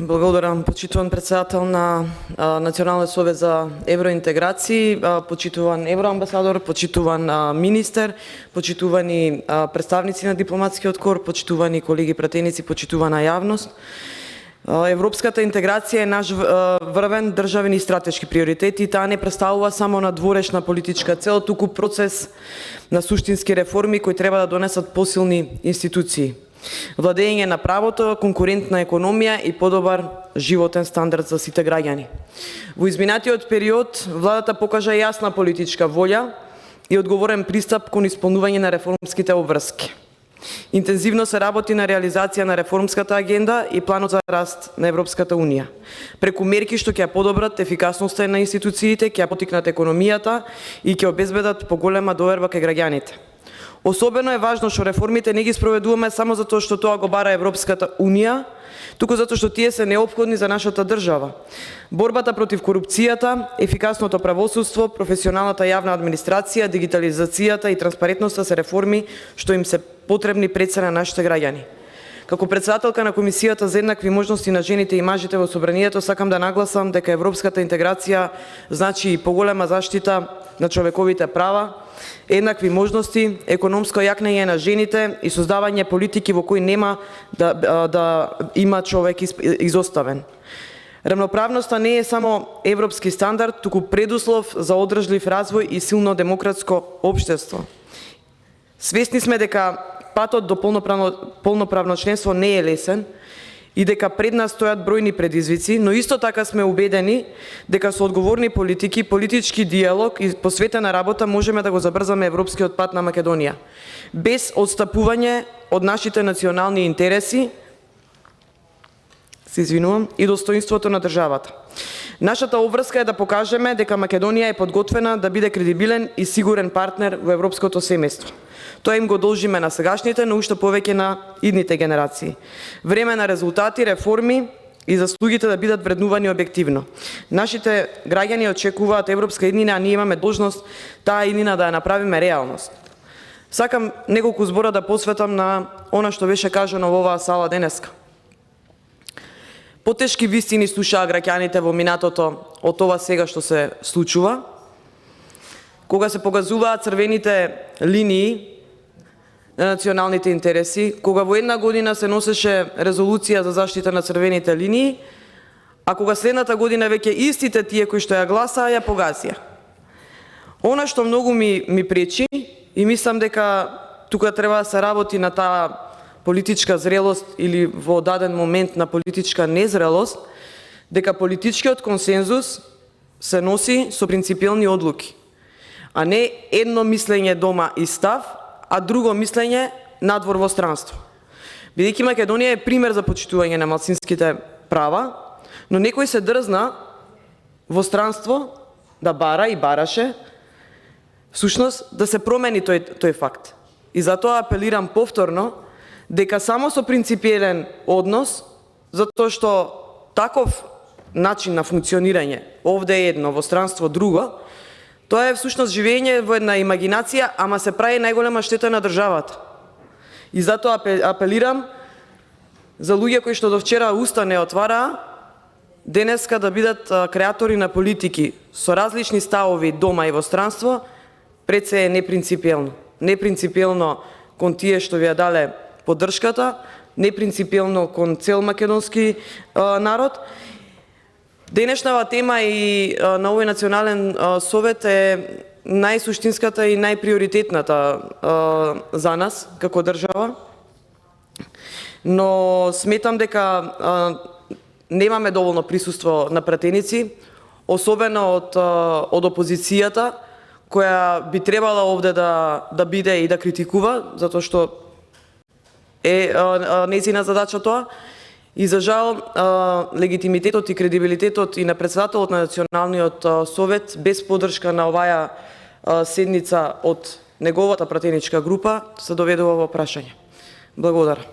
Благодарам, почитуван председател на Националниот совет за евроинтеграции, почитуван евроамбасадор, почитуван министер, почитувани представници на дипломатскиот кор, почитувани колеги пратеници, почитувана јавност. Европската интеграција е наш врвен државен и стратешки приоритет и таа не представува само надворешна политичка цел, туку процес на суштински реформи кои треба да донесат посилни институции, владење на правото, конкурентна економија и подобар животен стандард за сите граѓани. Во изминатиот период, владата покажа јасна политичка волја и одговорен пристап кон исполнување на реформските обврски. Интензивно се работи на реализација на реформската агенда и планот за раст на Европската Унија, преку мерки што ќе подобрат ефикасноста на институциите, ќе потикнат економијата и ќе обезбедат поголема доверба кај граѓаните. Особено е важно што реформите не ги спроведуваме само затоа што тоа го бара Европската Унија, туку затоа што тие се неопходни за нашата држава. Борбата против корупцијата, ефикасното правосудство, професионалната јавна администрација, дигитализацијата и транспарентноста се реформи што им се потребни пред се на нашите граѓани. Како председателка на Комисијата за еднакви можности на жените и мажите во Собранието, сакам да нагласам дека европската интеграција значи и поголема заштита на човековите права, еднакви можности, економско јакнење на жените и создавање политики во кои нема да има човек изоставен. Рамноправноста не е само европски стандард, туку предуслов за одржлив развој и силно демократско општество. Свесни сме дека патот до полноправно членство не е лесен и дека пред нас стојат бројни предизвици, но исто така сме убедени дека со одговорни политики, политички диалог и посветена работа можеме да го забрзаме европскиот пат на Македонија, без отстапување од нашите национални интереси, и достоинството на државата. Нашата обврска е да покажеме дека Македонија е подготвена да биде кредибилен и сигурен партнер во европското семејство. Тоа им го должиме на сегашните, но уште повеќе на идните генерации. Време на резултати, реформи и заслугите да бидат вреднувани објективно. Нашите граѓани очекуваат европска иднина, а ние имаме должност таа иднина да ја направиме реалност. Сакам неколку збора да посветам на она што беше кажано во оваа сала денеска. Потешки вистини слушаа граѓаните во минатото од ова сега што се случува, кога се показуваат црвените линии на националните интереси, кога во една година се носеше резолуција за заштита на црвените линии, а кога следната година веќе истите тие кои што ја гласаа ја погазија. Она што многу ми пречи и мислам дека тука треба да се работи на таа политичка зрелост или во даден момент на политичка незрелост, дека политичкиот консензус се носи со принципиелни одлуки, а не едно мислење дома и став, а друго мислење надвор во странство. Бидејќи Македонија е пример за почитување на малцинските права, но некој се дрзна во странство да бара и бараше всушност да се промени тој факт. И затоа апелирам повторно дека само со принципиелен однос, затоа што таков начин на функционирање, овде е едно, во странство друго, тоа е всушност живење во една имагинација, ама се прави најголема штета на државата. И затоа апелирам за луѓе кои што до вчера уста не отвараа, денеска да бидат креатори на политики со различни ставови дома и во странство, пред се е непринципиелно. Непринципиелно кон тие што ви ја дале поддршката, непринципиелно кон цел македонски народ. Денешнава тема и на овој национален совет е најсуштинската и најприоритетната за нас како држава, но сметам дека немаме доволно присуство на пратеници, особено од опозицијата, која би требала овде да биде и да критикува, затоа што е нејзина задача тоа. И за жал, легитимитетот и кредибилитетот и на председателот на Националниот совет без поддршка на оваа седница од неговата пратеничка група се доведува во прашање. Благодарам.